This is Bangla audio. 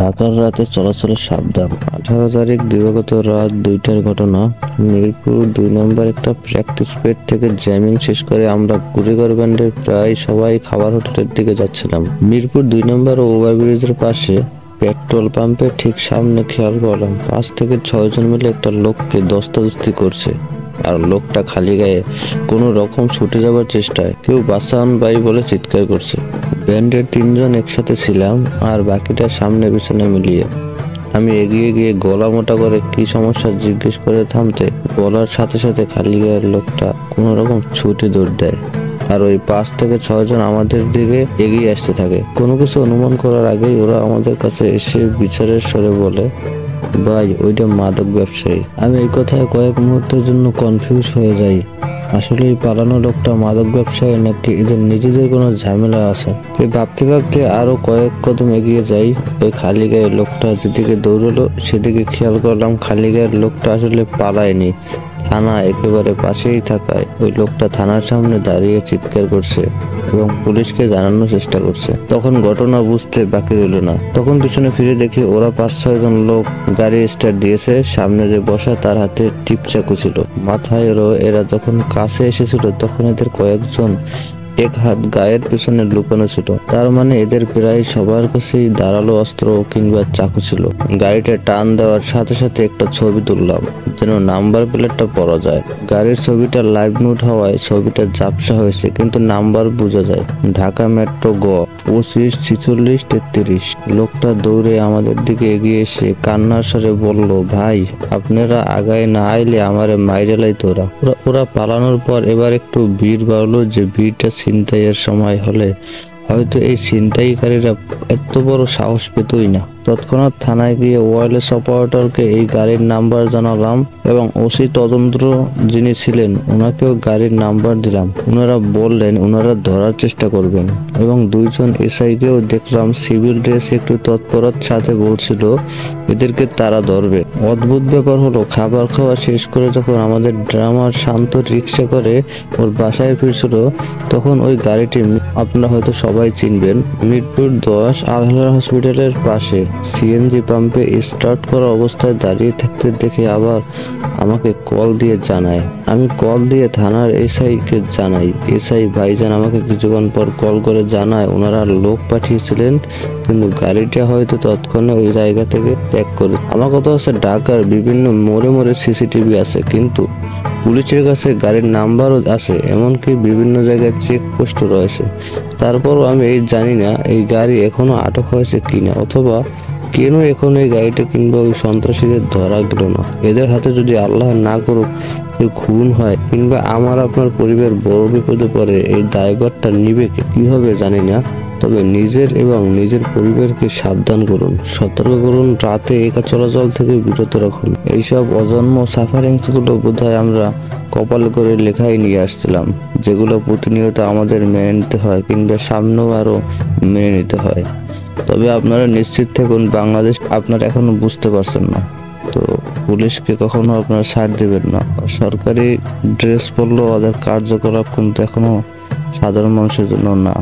ঢাকার রাতে চলাচলে সাবধান। 18 তারিখ দিবাগত রাত 2টার ঘটনা। মিরপুর 2 নম্বর একটা প্র্যাকটিস পেড থেকে জ্যামিং শেষ করে আমরা কুড়িঘর ব্যান্ডের প্রায় সবাই খাবার হোটেলের দিকে যাচ্ছিলাম। মিরপুর 2 নম্বর ওভারব্রিজের পাশে পেট্রোল পাম্পের ঠিক সামনে খেয়াল করলাম 5 থেকে 6 জন মিলে একটা লোককে ধস্তাধস্তি করছে। আর লোকটা খালি গায়ে কোনো রকম ছুটে যাবার চেষ্টায়, কেউ বাঁচান ভাই বলে চিৎকার করছে। ব্যান্ডের 3 জন একসাথে ছিলাম আর বাকিটা সামনে পিছনে মিলিয়ে। আমি এগিয়ে গিয়ে গলা মোটা করে কি সমস্যা জিজ্ঞেস করে থামতে বলার সাথে সাথে খালি গায়ের লোকটা কোনো রকম ছুটে দৌড় দেয় আর ওই 5 থেকে 6 জন আমাদের দিকে এগিয়ে আসতে থাকে। কোনো কিছু অনুমান করার আগেই ওরা আমাদের কাছে এসে বিচারের স্বরে বলে, ভাই ওইটা মাদক ব্যবসায়ী। আমি এই কথায় কয়েক মুহূর্তের জন্য কনফিউজ হয়ে যাই। আসলে এই পালানো লোকটা মাদক ব্যবসায়ী নাকি এদের নিজেদের কোনো ঝামেলা আছে। তাই ভাবতে ভাবতে আরো কয়েক কদম এগিয়ে যাই। ওই খালি গায়ের লোকটা যেদিকে দৌড়লো সেদিকে খেয়াল করলাম খালি গায়ের লোকটা আসলে পালায়নি, থানা একেবারে পাশেই থাকায় ওই লোকটা থানার সামনে দাঁড়িয়ে চিৎকার করছে এবং পুলিশকে জানানোর চেষ্টা করছে। তখন ঘটনা বুঝতে বাকি রইল না। তখন পিছনে ফিরে দেখি ওরা 5-6 জন লোক গাড়ি স্টার্ট দিয়েছে। সামনে যে বসা তার হাতে টিপ চাকু ছিল মাথায়। এরা যখন কাছে এসেছিল তখন এদের কয়েকজন এক হাত গায়ের পেছনে লুকানো ছিল। তার মানে এদের প্রায় সবার কাছেই ধারালো অস্ত্র কিংবা চাকু ছিল। গাড়িটা টান দেওয়ার সাথে সাথে একটা ছবি তুললাম যেন নাম্বার প্লেটটা পড়া যায়। গাড়ির ছবিটা লাইভ নোট হওয়ায় ছবিটা ঝাপসা হয়েছে কিন্তু নাম্বার বোঝা যায়, ঢাকা মেট্রো গ 254633। লোকটা দৌড়ে আমাদের দিকে এগিয়ে এসে কান্নার স্বরে বলল, ভাই আপনারা আগায় না আইলে আমারে মাইরে লাইতো ওরা। ওরা পালানোর পর এবার একটু ভিড় বাড়লো, যে ভিড়টা ছিনতাইয়ের সময় হলে হয়তো এই ছিনতাইকারীরা এত বড় সাহস পেতই না। তৎক্ষণাৎ থানায় গিয়ে ওয়্যারলেস অপারেটরকে এই গাড়ির নাম্বার জানালাম এবং ওসি তদন্ত যিনি ছিলেন ওনাকেও গাড়ির নাম্বার দিলাম। ওনারা বললেন ওনারা ধরার চেষ্টা করবেন এবং 2 জন এসআইকেও দেখলাম সিভিল ড্রেস একটু তৎপরতার সাথে বলছিল এদেরকে তারা ধরবে। অদ্ভুত ব্যাপার হলো খাবার খাওয়া শেষ করে যখন আমাদের ড্রামার শান্ত রিক্সা করে ওর বাসায় ফিরছিল তখন ওই গাড়িটি আপনারা হয়তো সবাই চিনবেন, মিরপুর 10 আল-হায়াত হসপিটালের পাশে সিএনজি পাম্পে স্টার্ট করা অবস্থায় দাঁড়িয়ে থাকতে দেখে আবার আমাকে কল দিয়ে জানায়। আমি কল দিয়ে থানার এসআই কে জানাই। এসআই ভাইজান আমাকে কিছুক্ষণ পর কল করে জানায় ওনারা লোক পাঠিয়েছিলেন কিন্তু গাড়িটা হয়তো তৎক্ষণে ওই জায়গা থেকে ত্যাগ করে। আমার কথা হচ্ছে ঢাকার বিভিন্ন মোড়ে মোড়ে সিসিটিভি আছে কিন্তু পুলিশের কাছে গাড়ির নাম্বারও আছে, এমনকি বিভিন্ন জায়গায় চেক পোস্টও রয়েছে। তারপরও আমি এই জানি না এই গাড়ি এখনো আটক হয়েছে কিনা অথবা কেন এখন এই গাড়িটা কিংবা ওই সন্ত্রাসীদের ধরা গেল না। এদের হাতে যদি আল্লাহ না করুক খুন হয় কিংবা আমার আপনার পরিবার বড় বিপদে পড়ে এই দায়ভারটা নিবে কি হবে জানি না। তবে নিজের এবং নিজের পরিবারকে সাবধান করুন, সতর্ক করুন, রাতে একা চলাচল থেকে বিরত রাখুন। এইসব অজন্ম সাফারিংস গুলো বোধহয় আমরা কপাল করে লেখাই নিয়ে আসছিলাম, যেগুলো প্রতিনিয়ত আমাদের মেনে নিতে হয় কিংবা সামনেও আরো মেনে নিতে হয়। তবে আপনারা নিশ্চিত থাকুন বাংলাদেশ আপনারা এখনো বুঝতে পারছেন না, তো পুলিশকে কখনো আপনারা ছাড় দিবেন না। সরকারি ড্রেস পরলেও ওদের কার্যকলাপ কিন্তু এখনো সাধারণ মানুষের জন্য না।